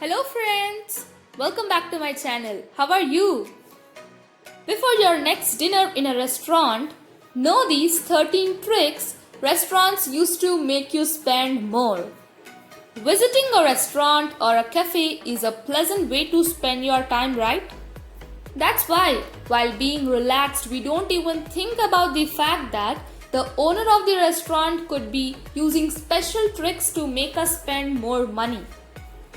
Hello friends! Welcome back to my channel. How are you? Before your next dinner in a restaurant, know these 13 tricks restaurants use to make you spend more. Visiting a restaurant or a cafe is a pleasant way to spend your time, right? That's why, while being relaxed, we don't even think about the fact that the owner of the restaurant could be using special tricks to make us spend more money.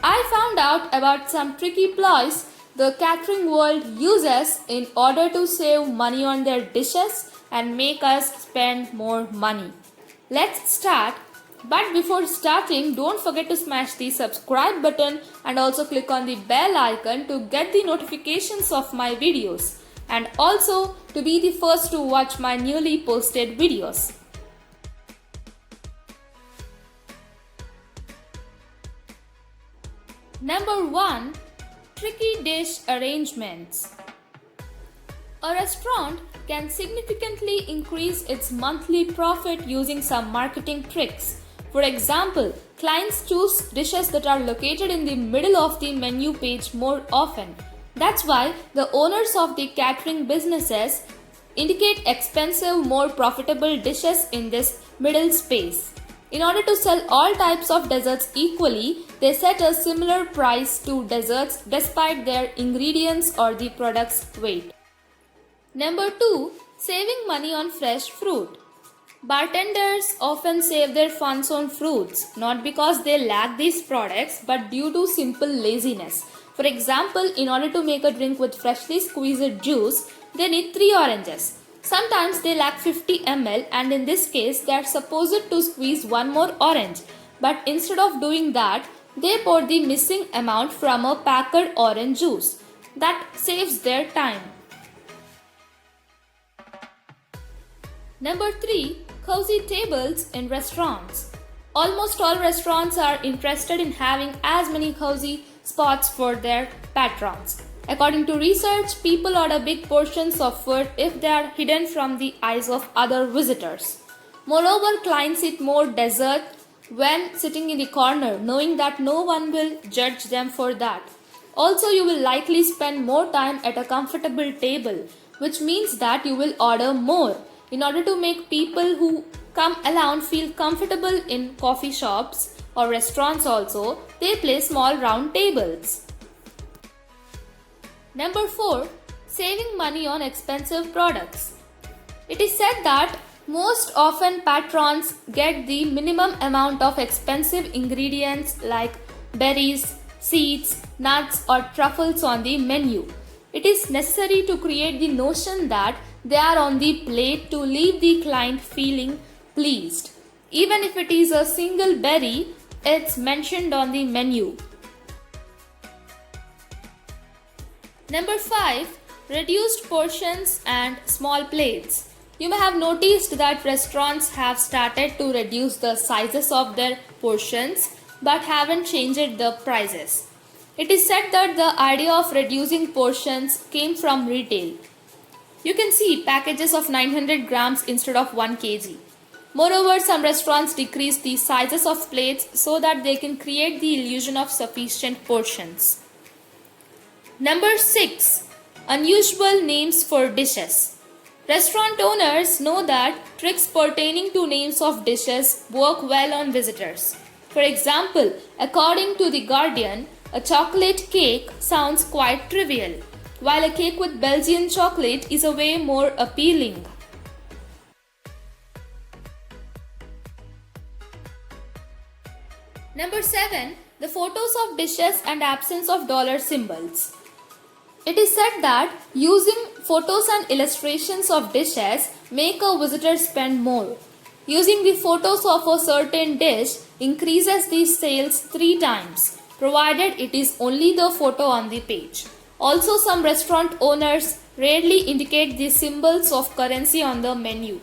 I found out about some tricky ploys the catering world uses in order to save money on their dishes and make us spend more money. Let's start. But before starting, don't forget to smash the subscribe button and also click on the bell icon to get the notifications of my videos and also to be the first to watch my newly posted videos. Number 1. Tricky dish arrangements. A restaurant can significantly increase its monthly profit using some marketing tricks. For example, clients choose dishes that are located in the middle of the menu page more often. That's why the owners of the catering businesses indicate expensive, more profitable dishes in this middle space. In order to sell all types of desserts equally, they set a similar price to desserts despite their ingredients or the product's weight. Number 2. Saving money on fresh fruit. Bartenders often save their funds on fruits, not because they lack these products but due to simple laziness. For example, in order to make a drink with freshly squeezed juice, they need 3 oranges. Sometimes they lack 50 ml and in this case they are supposed to squeeze one more orange. But instead of doing that, they pour the missing amount from a packed orange juice. That saves their time. Number 3. Cozy tables in restaurants. Almost all restaurants are interested in having as many cozy spots for their patrons. According to research, people order big portions of food if they are hidden from the eyes of other visitors. Moreover, clients eat more dessert when sitting in the corner, knowing that no one will judge them for that. Also, you will likely spend more time at a comfortable table, which means that you will order more. In order to make people who come alone feel comfortable in coffee shops or restaurants also, they place small round tables. Number 4. Saving money on expensive products. It is said that most often patrons get the minimum amount of expensive ingredients like berries, seeds, nuts or truffles on the menu. It is necessary to create the notion that they are on the plate to leave the client feeling pleased. Even if it is a single berry, it's mentioned on the menu. Number 5. Reduced portions and small plates. You may have noticed that restaurants have started to reduce the sizes of their portions but haven't changed the prices. It is said that the idea of reducing portions came from retail. You can see packages of 900 grams instead of 1 kg. Moreover, some restaurants decrease the sizes of plates so that they can create the illusion of sufficient portions. Number 6. Unusual names for dishes. Restaurant owners know that tricks pertaining to names of dishes work well on visitors. For example, according to The Guardian, a chocolate cake sounds quite trivial, while a cake with Belgian chocolate is a way more appealing. Number 7. The photos of dishes and absence of dollar symbols. It is said that using photos and illustrations of dishes make a visitor spend more. Using the photos of a certain dish increases the sales 3 times, provided it is only the photo on the page. Also, some restaurant owners rarely indicate the symbols of currency on the menu.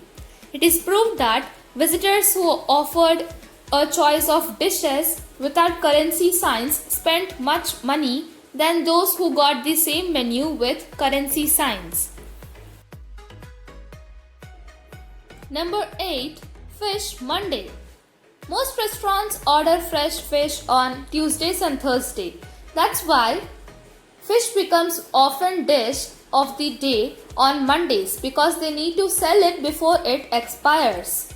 It is proved that visitors who offered a choice of dishes without currency signs spent much money than those who got the same menu with currency signs. Number 8. Fish Monday. Most restaurants order fresh fish on Tuesdays and Thursdays. That's why fish becomes often dish of the day on Mondays because they need to sell it before it expires.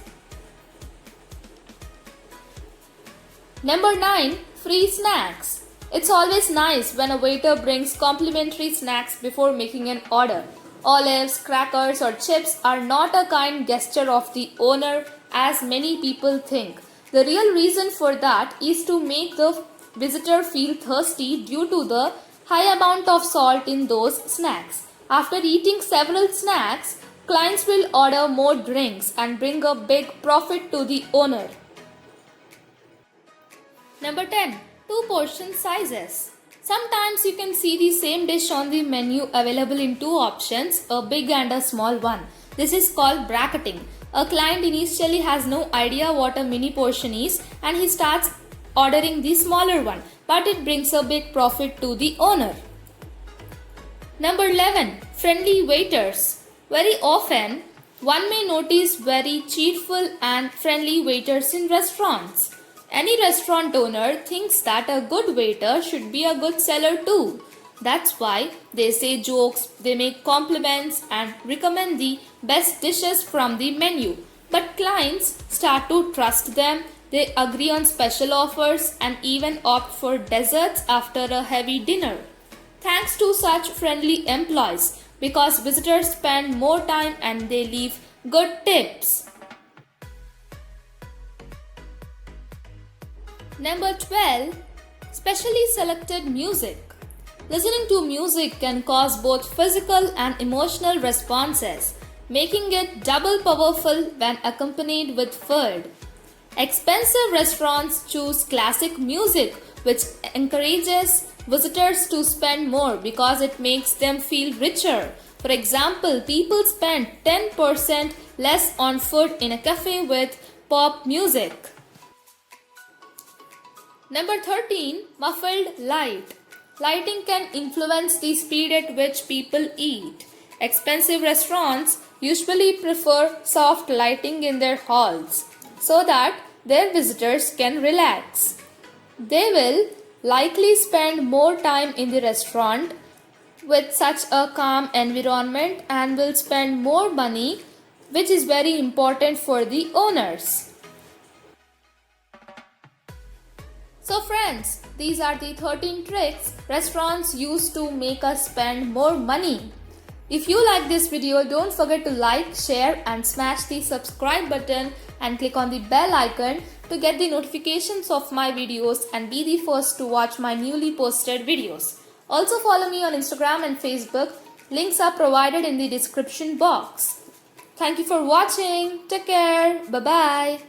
Number 9. Free snacks. It's always nice when a waiter brings complimentary snacks before making an order. Olives, crackers or chips are not a kind gesture of the owner as many people think. The real reason for that is to make the visitor feel thirsty due to the high amount of salt in those snacks. After eating several snacks, clients will order more drinks and bring a big profit to the owner. Number 10. 2 portion sizes. Sometimes you can see the same dish on the menu available in 2 options, a big and a small one. This is called bracketing. A client initially has no idea what a mini portion is and he starts ordering the smaller one, but it brings a big profit to the owner. Number 11. Friendly waiters. Very often, one may notice very cheerful and friendly waiters in restaurants. Any restaurant owner thinks that a good waiter should be a good seller too. That's why they say jokes, they make compliments and recommend the best dishes from the menu. But clients start to trust them, they agree on special offers and even opt for desserts after a heavy dinner. Thanks to such friendly employees, because visitors spend more time and they leave good tips. Number 12. Specially selected music. Listening to music can cause both physical and emotional responses, making it double powerful when accompanied with food. Expensive restaurants choose classic music, which encourages visitors to spend more because it makes them feel richer. For example, people spend 10% less on food in a cafe with pop music. Number 13. Muffled light. Lighting can influence the speed at which people eat. Expensive restaurants usually prefer soft lighting in their halls so that their visitors can relax. They will likely spend more time in the restaurant with such a calm environment and will spend more money, which is very important for the owners. So friends, these are the 13 tricks restaurants use to make us spend more money. If you like this video, don't forget to like, share and smash the subscribe button and click on the bell icon to get the notifications of my videos and be the first to watch my newly posted videos. Also follow me on Instagram and Facebook. Links are provided in the description box. Thank you for watching. Take care. Bye-bye.